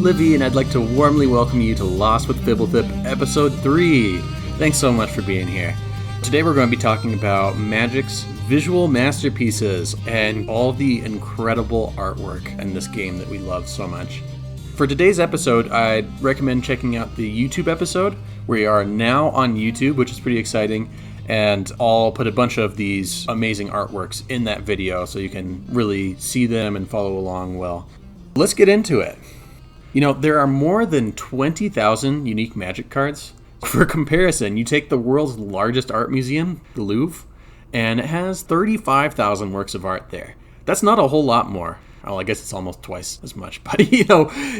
Livi, and I'd like to warmly welcome you to Lost with Fblthp, Episode 3. Thanks so much for being here. Today we're going to be talking about Magic's visual masterpieces and all the incredible artwork in this game that we love so much. For today's episode, I'd recommend checking out the YouTube episode. We are now on YouTube, which is pretty exciting, and I'll put a bunch of these amazing artworks in that video so you can really see them and follow along well. Let's get into it. You know, there are more than 20,000 unique Magic cards. For comparison, you take the world's largest art museum, the Louvre, and it has 35,000 works of art there. That's not a whole lot more. Well, I guess it's almost twice as much, but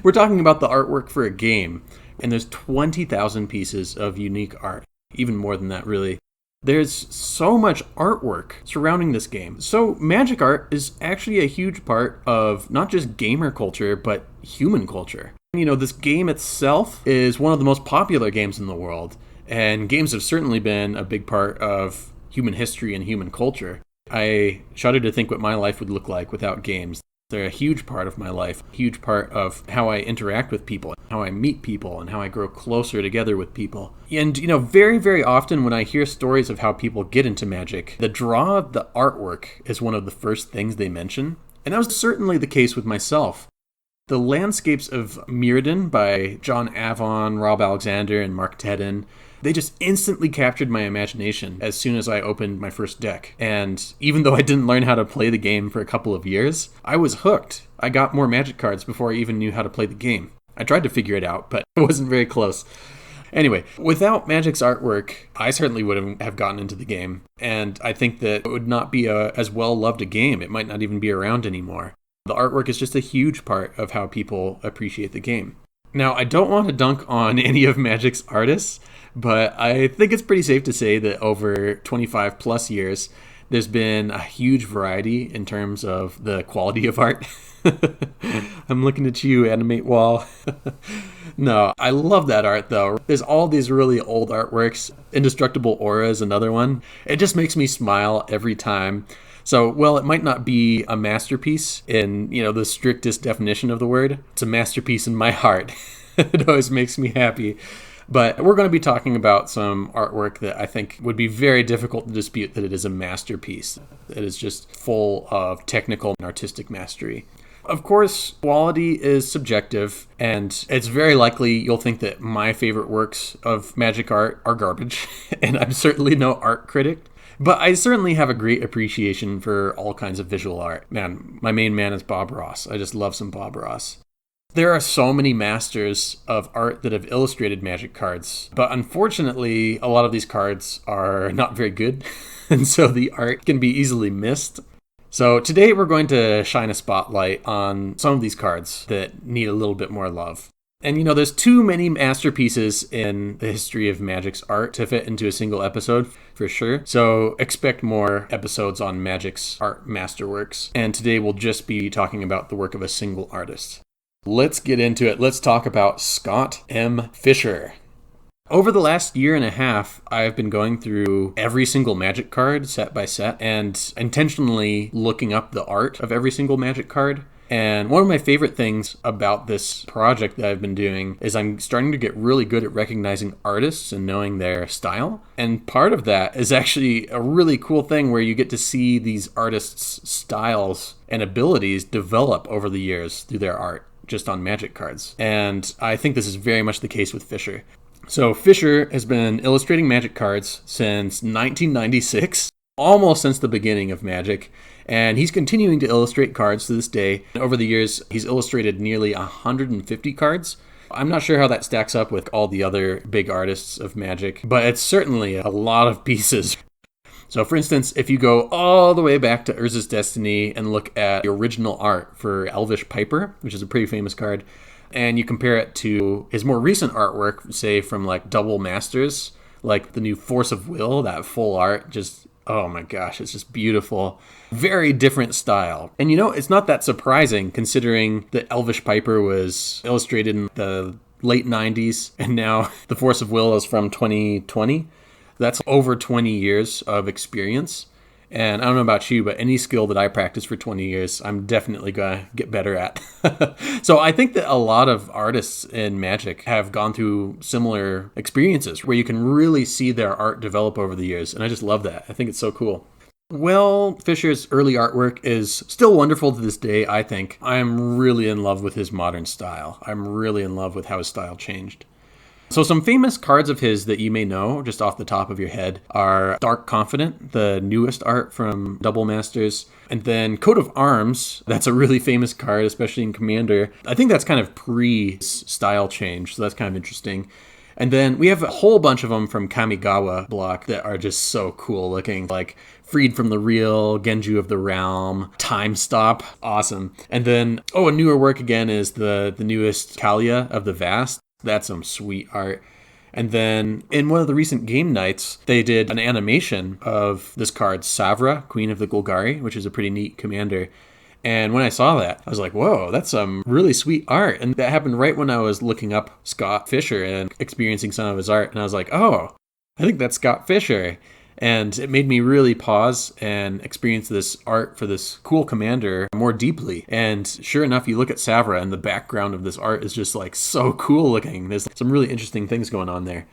we're talking about the artwork for a game, and there's 20,000 pieces of unique art. Even more than that, really. There's so much artwork surrounding this game. So Magic art is actually a huge part of not just gamer culture, but human culture. You know, this game itself is one of the most popular games in the world, and games have certainly been a big part of human history and human culture. I shudder to think what my life would look like without games. They're a huge part of my life, a huge part of how I interact with people, how I meet people, and how I grow closer together with people. And, very, very often when I hear stories of how people get into Magic, the draw of the artwork is one of the first things they mention. And that was certainly the case with myself. The landscapes of Mirrodin by John Avon, Rob Alexander, and Mark Tedden, they just instantly captured my imagination as soon as I opened my first deck. And even though I didn't learn how to play the game for a couple of years, I was hooked. I got more Magic cards before I even knew how to play the game. I tried to figure it out, but it wasn't very close. Anyway, without Magic's artwork, I certainly wouldn't have gotten into the game. And I think that it would not be as well-loved a game. It might not even be around anymore. The artwork is just a huge part of how people appreciate the game. Now, I don't want to dunk on any of Magic's artists, but I think it's pretty safe to say that over 25 plus years, there's been a huge variety in terms of the quality of art. I'm looking at you, Animate Wall. No, I love that art though. There's all these really old artworks. Indestructible Aura is another one. It just makes me smile every time. So, well, it might not be a masterpiece in, the strictest definition of the word. It's a masterpiece in my heart. It always makes me happy. But we're going to be talking about some artwork that I think would be very difficult to dispute that it is a masterpiece. It is just full of technical and artistic mastery. Of course, quality is subjective, and it's very likely you'll think that my favorite works of Magic art are garbage, and I'm certainly no art critic. But I certainly have a great appreciation for all kinds of visual art. Man, my main man is Bob Ross. I just love some Bob Ross. There are so many masters of art that have illustrated Magic cards, but unfortunately, a lot of these cards are not very good, and so the art can be easily missed. So today we're going to shine a spotlight on some of these cards that need a little bit more love. And there's too many masterpieces in the history of Magic's art to fit into a single episode, for sure. So expect more episodes on Magic's art masterworks. And today we'll just be talking about the work of a single artist. Let's get into it. Let's talk about Scott M. Fischer. Over the last year and a half, I've been going through every single Magic card set by set and intentionally looking up the art of every single Magic card. And one of my favorite things about this project that I've been doing is I'm starting to get really good at recognizing artists and knowing their style. And part of that is actually a really cool thing where you get to see these artists' styles and abilities develop over the years through their art, just on Magic cards. And I think this is very much the case with Fischer. So Fischer has been illustrating Magic cards since 1996, almost since the beginning of Magic. And he's continuing to illustrate cards to this day. Over the years, he's illustrated nearly 150 cards. I'm not sure how that stacks up with all the other big artists of Magic, but it's certainly a lot of pieces. So for instance, if you go all the way back to Urza's Destiny and look at the original art for Elvish Piper, which is a pretty famous card, and you compare it to his more recent artwork, say from like Double Masters, like the new Force of Will, that full art, just, oh my gosh, it's just beautiful. Very different style. And it's not that surprising considering that Elvish Piper was illustrated in the late 90s, and now the Force of Will is from 2020. That's over 20 years of experience. And I don't know about you, but any skill that I practice for 20 years, I'm definitely going to get better at. So I think that a lot of artists in Magic have gone through similar experiences where you can really see their art develop over the years. And I just love that. I think it's so cool. Well, Fischer's early artwork is still wonderful to this day, I think. I'm really in love with his modern style. I'm really in love with how his style changed. So some famous cards of his that you may know, just off the top of your head, are Dark Confident, the newest art from Double Masters, and then Coat of Arms. That's a really famous card, especially in Commander. I think that's kind of pre-style change, so that's kind of interesting. And then we have a whole bunch of them from Kamigawa block that are just so cool looking, like Freed from the Real, Genju of the Realm, Time Stop, awesome. And then, a newer work again is the newest Kalia of the Vast. That's some sweet art. And then in one of the recent game nights, they did an animation of this card, Savra, Queen of the Golgari, which is a pretty neat commander. And when I saw that, I was like, whoa, that's some really sweet art. And that happened right when I was looking up Scott Fischer and experiencing some of his art. And I was like, oh, I think that's Scott Fischer. And it made me really pause and experience this art for this cool commander more deeply. And sure enough, you look at Savra and the background of this art is just like so cool looking. There's some really interesting things going on there.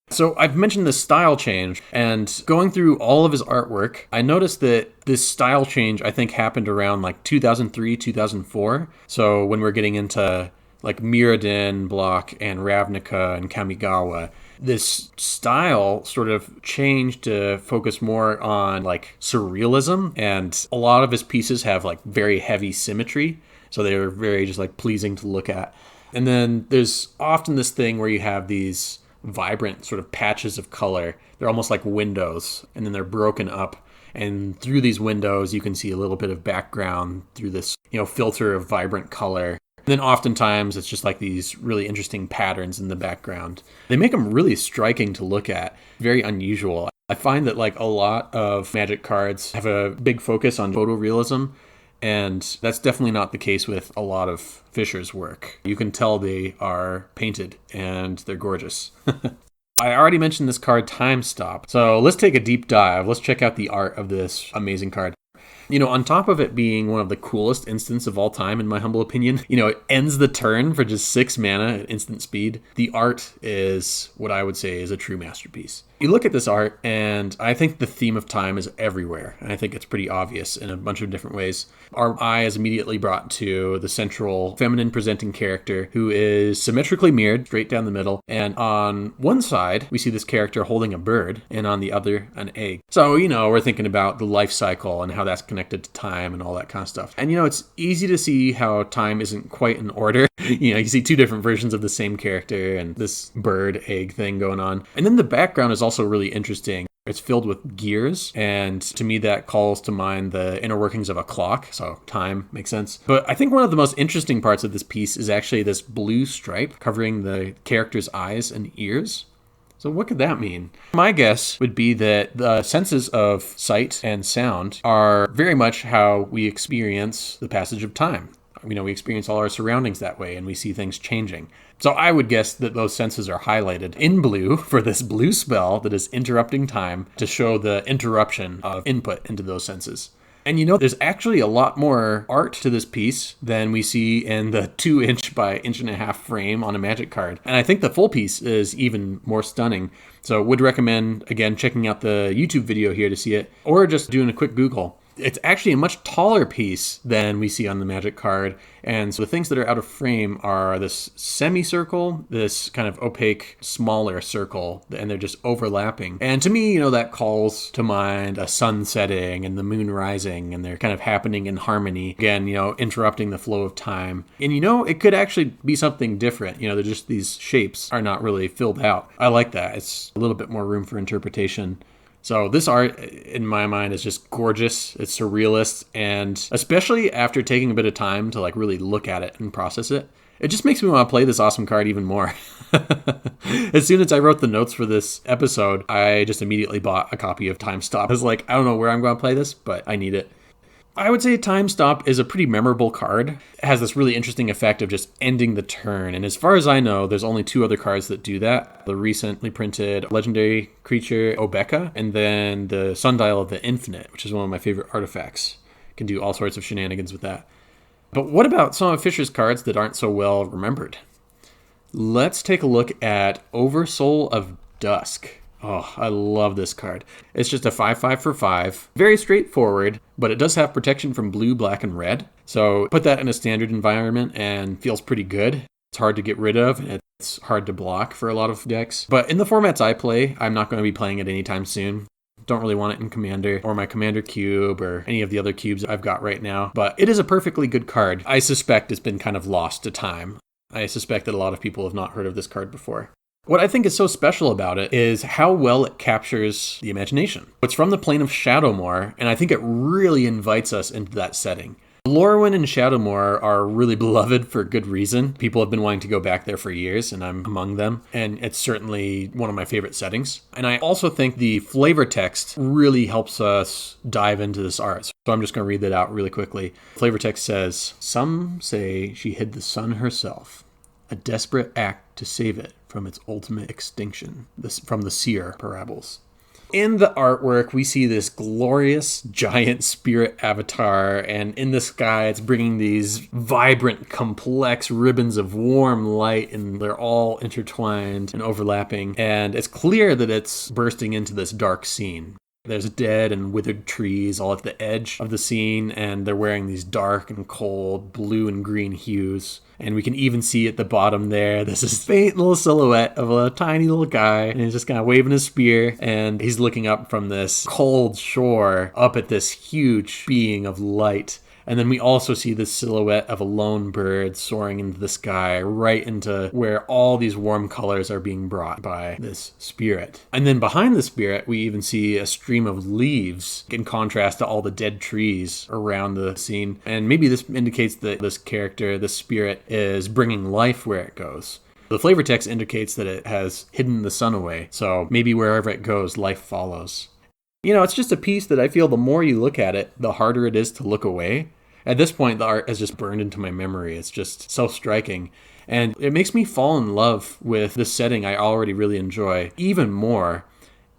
So I've mentioned the style change, and going through all of his artwork, I noticed that this style change, I think, happened around like 2003, 2004. So when we're getting into like Mirrodin block and Ravnica and Kamigawa, this style sort of changed to focus more on like surrealism, and a lot of his pieces have like very heavy symmetry. So they're very just like pleasing to look at. And then there's often this thing where you have these vibrant sort of patches of color. They're almost like windows, and then they're broken up. And through these windows, you can see a little bit of background through this, filter of vibrant color. And then oftentimes it's just like these really interesting patterns in the background. They make them really striking to look at, very unusual. I find that like a lot of Magic cards have a big focus on photorealism, and that's definitely not the case with a lot of Fischer's work. You can tell they are painted and they're gorgeous. I already mentioned this card, Time Stop. So let's take a deep dive. Let's check out the art of this amazing card. On top of it being one of the coolest instants of all time, in my humble opinion, it ends the turn for just 6 mana at instant speed. The art is what I would say is a true masterpiece. You look at this art, and I think the theme of time is everywhere. And I think it's pretty obvious in a bunch of different ways. Our eye is immediately brought to the central feminine presenting character who is symmetrically mirrored straight down the middle. And on one side, we see this character holding a bird, and on the other, an egg. So, we're thinking about the life cycle and how that's connected to time and all that kind of stuff. And, it's easy to see how time isn't quite in order. You see 2 different versions of the same character and this bird egg thing going on. And then the background is also really interesting. It's filled with gears, and to me that calls to mind the inner workings of a clock, so time makes sense. But I think one of the most interesting parts of this piece is actually this blue stripe covering the character's eyes and ears. So what could that mean? My guess would be that the senses of sight and sound are very much how we experience the passage of time. We experience all our surroundings that way, and we see things changing. So I would guess that those senses are highlighted in blue for this blue spell that is interrupting time to show the interruption of input into those senses. And there's actually a lot more art to this piece than we see in the 2" by 1.5" frame on a Magic card. And I think the full piece is even more stunning. So would recommend, again, checking out the YouTube video here to see it, or just doing a quick Google. It's actually a much taller piece than we see on the Magic card. And so the things that are out of frame are this semicircle, this kind of opaque, smaller circle, and they're just overlapping. And to me, that calls to mind a sun setting and the moon rising, and they're kind of happening in harmony. Again, interrupting the flow of time. And it could actually be something different. They're just these shapes are not really filled out. I like that. It's a little bit more room for interpretation. So this art, in my mind, is just gorgeous. It's surrealist, and especially after taking a bit of time to really look at it and process it, it just makes me want to play this awesome card even more. As soon as I wrote the notes for this episode, I just immediately bought a copy of Time Stop. I was like, I don't know where I'm going to play this, but I need it. I would say Time Stop is a pretty memorable card. It has this really interesting effect of just ending the turn. And as far as I know, there's only 2 other cards that do that. The recently printed legendary creature Obeka, and then the Sundial of the Infinite, which is one of my favorite artifacts. Can do all sorts of shenanigans with that. But what about some of Fischer's cards that aren't so well remembered? Let's take a look at Oversoul of Dusk. Oh, I love this card. It's just a 5/5 for 5. Very straightforward, but it does have protection from blue, black, and red. So put that in a standard environment and feels pretty good. It's hard to get rid of, and it's hard to block for a lot of decks. But in the formats I play, I'm not going to be playing it anytime soon. Don't really want it in Commander or my Commander cube or any of the other cubes I've got right now. But it is a perfectly good card. I suspect it's been kind of lost to time. I suspect that a lot of people have not heard of this card before. What I think is so special about it is how well it captures the imagination. It's from the plane of Shadowmoor, and I think it really invites us into that setting. Lorwyn and Shadowmoor are really beloved for good reason. People have been wanting to go back there for years, and I'm among them. And it's certainly one of my favorite settings. And I also think the flavor text really helps us dive into this art. So I'm just going to read that out really quickly. Flavor text says, "Some say she hid the sun herself, a desperate act to save it from its ultimate extinction," from the Seer Parables. In the artwork, we see this glorious giant spirit avatar, and in the sky, it's bringing these vibrant, complex ribbons of warm light, and they're all intertwined and overlapping, and it's clear that it's bursting into this dark scene. There's dead and withered trees all at the edge of the scene, and they're wearing these dark and cold blue and green hues. And we can even see at the bottom there, there's this faint little silhouette of a tiny little guy, and he's just kind of waving his spear, and he's looking up from this cold shore up at this huge being of light. And then we also see the silhouette of a lone bird soaring into the sky, right into where all these warm colors are being brought by this spirit. And then behind the spirit, we even see a stream of leaves in contrast to all the dead trees around the scene. And maybe this indicates that this character, this spirit, is bringing life where it goes. The flavor text indicates that it has hidden the sun away, so maybe wherever it goes, life follows. You know, it's just a piece that I feel the more you look at it, the harder it is to look away. At this point, the art has just burned into my memory. It's just so striking. And it makes me fall in love with this setting I already really enjoy, even more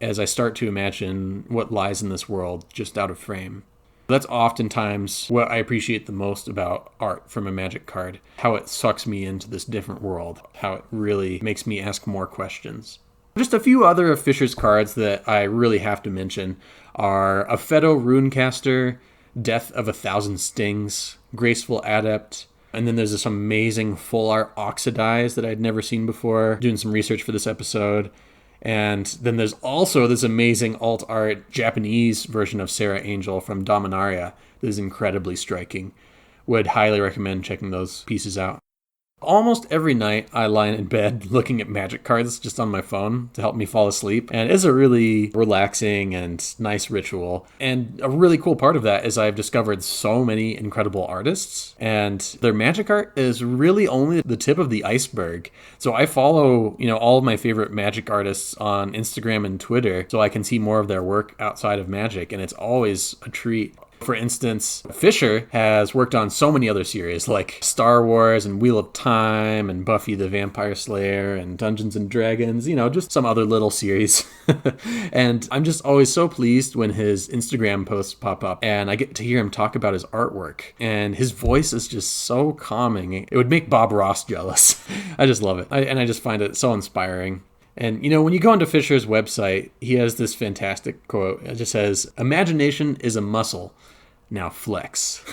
as I start to imagine what lies in this world just out of frame. That's oftentimes what I appreciate the most about art from a Magic card, how it sucks me into this different world, how it really makes me ask more questions. Just a few other of Fischer's cards that I really have to mention are Aphedo Runecaster, Death of 1,000 Stings, Graceful Adept, and then there's this amazing full art Oxidize that I'd never seen before, doing some research for this episode. And then there's also this amazing alt art Japanese version of Sarah Angel from Dominaria that is incredibly striking. Would highly recommend checking those pieces out. Almost every night I lie in bed looking at Magic cards just on my phone to help me fall asleep. And it's a really relaxing and nice ritual. And a really cool part of that is I've discovered so many incredible artists, and their Magic art is really only the tip of the iceberg. So I follow, all of my favorite Magic artists on Instagram and Twitter so I can see more of their work outside of Magic, and it's always a treat. For instance, Fischer has worked on so many other series like Star Wars and Wheel of Time and Buffy the Vampire Slayer and Dungeons and Dragons, just some other little series. And I'm just always so pleased when his Instagram posts pop up and I get to hear him talk about his artwork. And his voice is just so calming. It would make Bob Ross jealous. I just love it. I just find it so inspiring. And, when you go onto Fischer's website, he has this fantastic quote. It just says, "Imagination is a muscle. Now flex."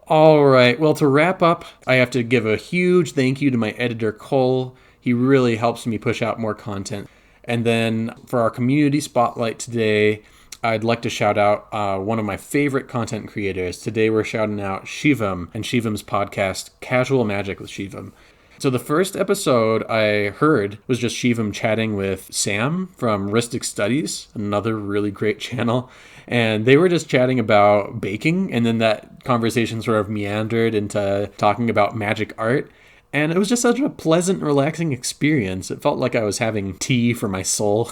All right. Well, to wrap up, I have to give a huge thank you to my editor, Cole. He really helps me push out more content. And then for our community spotlight today, I'd like to shout out one of my favorite content creators. Today we're shouting out Shivam and Shivam's podcast, Casual Magic with Shivam. So the first episode I heard was just Shivam chatting with Sam from Ristic Studies, another really great channel. And they were just chatting about baking. And then that conversation sort of meandered into talking about Magic art. And it was just such a pleasant, relaxing experience. It felt like I was having tea for my soul.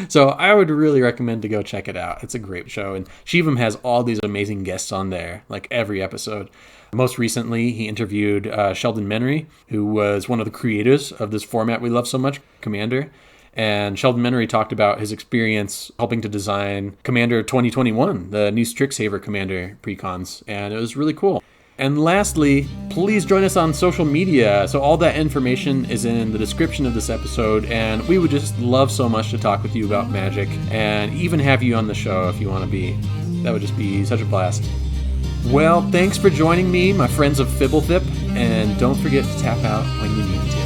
So I would really recommend to go check it out. It's a great show. And she even has all these amazing guests on there, like every episode. Most recently, he interviewed Sheldon Menery, who was one of the creators of this format we love so much, Commander. And Sheldon Menery talked about his experience helping to design Commander 2021, the new Strixhaven Commander precons. And it was really cool. And lastly, please join us on social media. So all that information is in the description of this episode, and we would just love so much to talk with you about Magic and even have you on the show if you want to be. That would just be such a blast. Well, thanks for joining me, my friends of Fblthp, and don't forget to tap out when you need to.